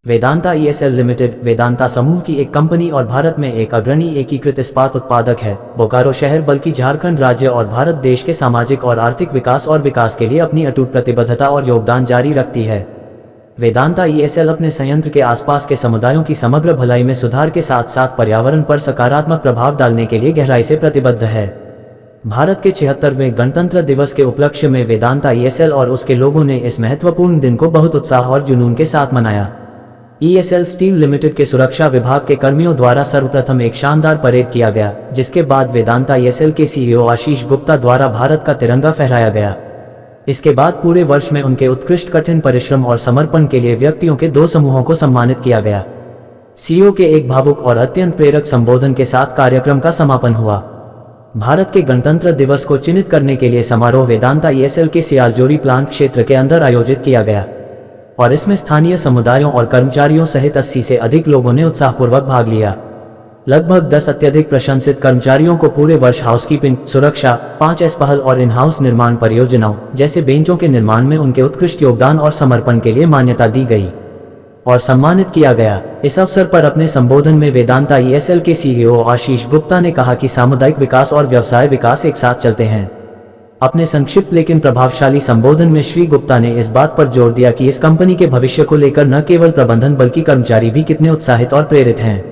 Vedanta ESL limited Vedanta समूह की एक कंपनी और भारत में एक अग्रणी एकीकृत इस्पात उत्पादक है। बोकारो शहर बल्कि झारखंड राज्य और भारत देश के सामाजिक और आर्थिक विकास के लिए अपनी अटूट प्रतिबद्धता और योगदान जारी रखती है। वेदांता ईएसएल अपने संयंत्र के आसपास के समुदायों की समग्र भलाई में सुधार के साथ साथ पर्यावरण पर सकारात्मक प्रभाव डालने के लिए गहराई से प्रतिबद्ध है। भारत के 76वें गणतंत्र दिवस के उपलक्ष्य में वेदांता ईएसएल और उसके लोगों ने इस महत्वपूर्ण दिन को बहुत उत्साह और जुनून के साथ मनाया। ईएसएल स्टील लिमिटेड के सुरक्षा विभाग के कर्मियों द्वारा सर्वप्रथम एक शानदार परेड किया गया, जिसके बाद वेदांता ईएसएल के सीईओ आशीष गुप्ता द्वारा भारत का तिरंगा फहराया गया। इसके बाद पूरे वर्ष में उनके उत्कृष्ट कठिन परिश्रम और समर्पण के लिए व्यक्तियों के 2 समूहों को सम्मानित किया गया। सीईओ के एक भावुक और अत्यंत प्रेरक संबोधन के साथ कार्यक्रम का समापन हुआ। भारत के गणतंत्र दिवस को चिन्हित करने के लिए समारोह वेदांता ईएसएल के सियालजोरी प्लांट क्षेत्र के अंदर आयोजित किया गया और इसमें स्थानीय समुदायों और कर्मचारियों सहित 80 से अधिक लोगों ने उत्साहपूर्वक भाग लिया। लगभग 10 अत्यधिक प्रशंसित कर्मचारियों को पूरे वर्ष हाउसकीपिंग, सुरक्षा, 5S पहल और इन हाउस निर्माण परियोजनाओं जैसे बेंचों के निर्माण में उनके उत्कृष्ट योगदान और समर्पण के लिए मान्यता दी गई और सम्मानित किया गया। इस अवसर पर अपने संबोधन में वेदांता ईएसएल के सीईओ आशीष गुप्ता ने कहा कि सामुदायिक विकास और व्यवसाय विकास एक साथ चलते हैं। अपने संक्षिप्त लेकिन प्रभावशाली संबोधन में श्री गुप्ता ने इस बात पर जोर दिया कि इस कंपनी के भविष्य को लेकर न केवल प्रबंधन बल्कि कर्मचारी भी कितने उत्साहित और प्रेरित हैं।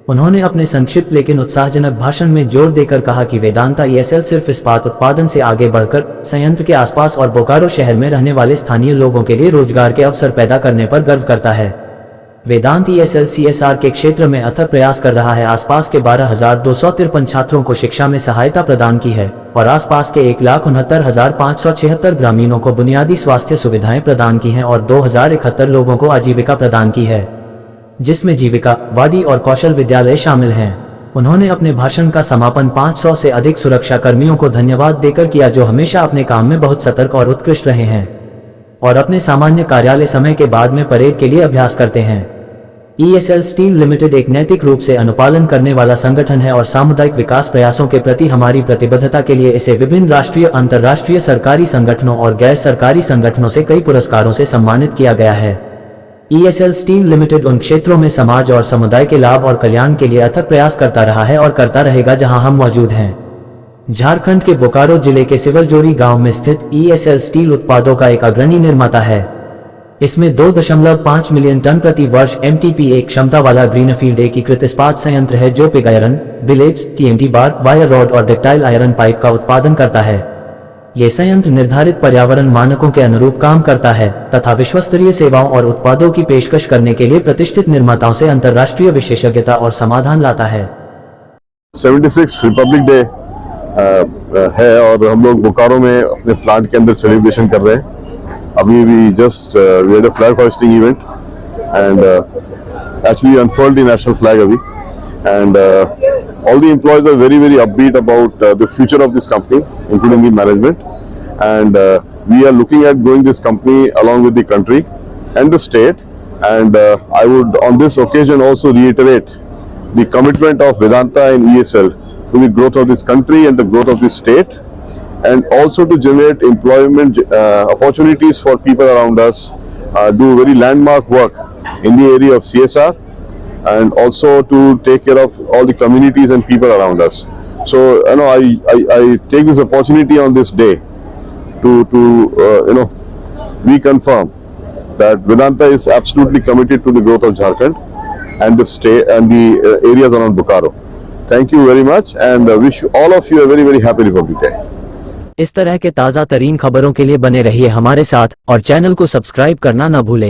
उन्होंने अपने संक्षिप्त लेकिन उत्साहजनक भाषण में जोर देकर कहा कि वेदांता ईएसएल सिर्फ इस्पात उत्पादन से आगे बढ़कर संयंत्र के आसपास और बोकारो शहर में रहने वाले स्थानीय लोगों के लिए रोजगार के अवसर पैदा करने पर गर्व करता है। वेदांत ईएसएल सीएसआर के क्षेत्र में अथक प्रयास कर रहा है। आसपास के 12,253 छात्रों को शिक्षा में सहायता प्रदान की है और आसपास के 1,69,576 ग्रामीणों को बुनियादी स्वास्थ्य सुविधाएं प्रदान की हैं और 2,071 लोगों को आजीविका प्रदान की है, जिसमें जीविका, वाडी और कौशल विद्यालय शामिल हैं। उन्होंने अपने भाषण का समापन 500 से अधिक सुरक्षा कर्मियों को धन्यवाद देकर किया, जो हमेशा अपने काम में बहुत सतर्क और उत्कृष्ट रहे हैं और अपने सामान्य कार्यालय समय के बाद में परेड के लिए अभ्यास करते हैं। ईएसएल स्टील लिमिटेड एक नैतिक रूप से अनुपालन करने वाला संगठन है और सामुदायिक विकास प्रयासों के प्रति हमारी प्रतिबद्धता के लिए इसे विभिन्न राष्ट्रीय, अंतर्राष्ट्रीय सरकारी संगठनों और गैर सरकारी संगठनों से कई पुरस्कारों से सम्मानित किया गया है। ईएसएल स्टील लिमिटेड उन क्षेत्रों में समाज और समुदाय के लाभ और कल्याण के लिए अथक प्रयास करता रहा है और करता रहेगा जहां हम मौजूद हैं। झारखंड के बोकारो जिले के सिवलजोरी गांव में स्थित ईएसएल स्टील उत्पादों का एक अग्रणी निर्माता है। इसमें 2.5 मिलियन टन प्रति वर्ष MTPA क्षमता वाला ग्रीनफील्ड एकीकृत इस्पात संयंत्र है, जो पिग आयरन, बिलेट्स, TMT बार, वायर रॉड और डक्टाइल आयरन पाइप का उत्पादन करता है। ये संयंत्र निर्धारित पर्यावरण मानकों के अनुरूप काम करता है तथा विश्वस्तरीय सेवाओं और उत्पादों की पेशकश करने के लिए प्रतिष्ठित निर्माताओं से अंतर्राष्ट्रीय विशेषज्ञता और समाधान लाता है। 76 रिपब्लिक डे है और हम लोग बोकारो में अपने प्लांट के अंदर सेलिब्रेशन कर रहे हैं। अभी we just we had a flag hosting event and actually unfurled the national flag अभी and all the employees are very upbeat about the future of this company, including the management, and we are looking at growing this company along with the country and the state, and I would on this occasion also reiterate the commitment of Vedanta and ESL to the growth of this country and the growth of this state, and also to generate employment opportunities for people around us, do very landmark work in the area of CSR, and also to take care of all the communities and people around us. So I take this opportunity on this day to reconfirm that Vedanta is absolutely committed to the growth of Jharkhand and the state and the areas around Bokaro. Thank you very much and wish all of you a very happy Republic Day. इस तरह के ताज़ा तरीन खबरों के लिए बने रहिए हमारे साथ और चैनल को सब्सक्राइब करना न भूलें।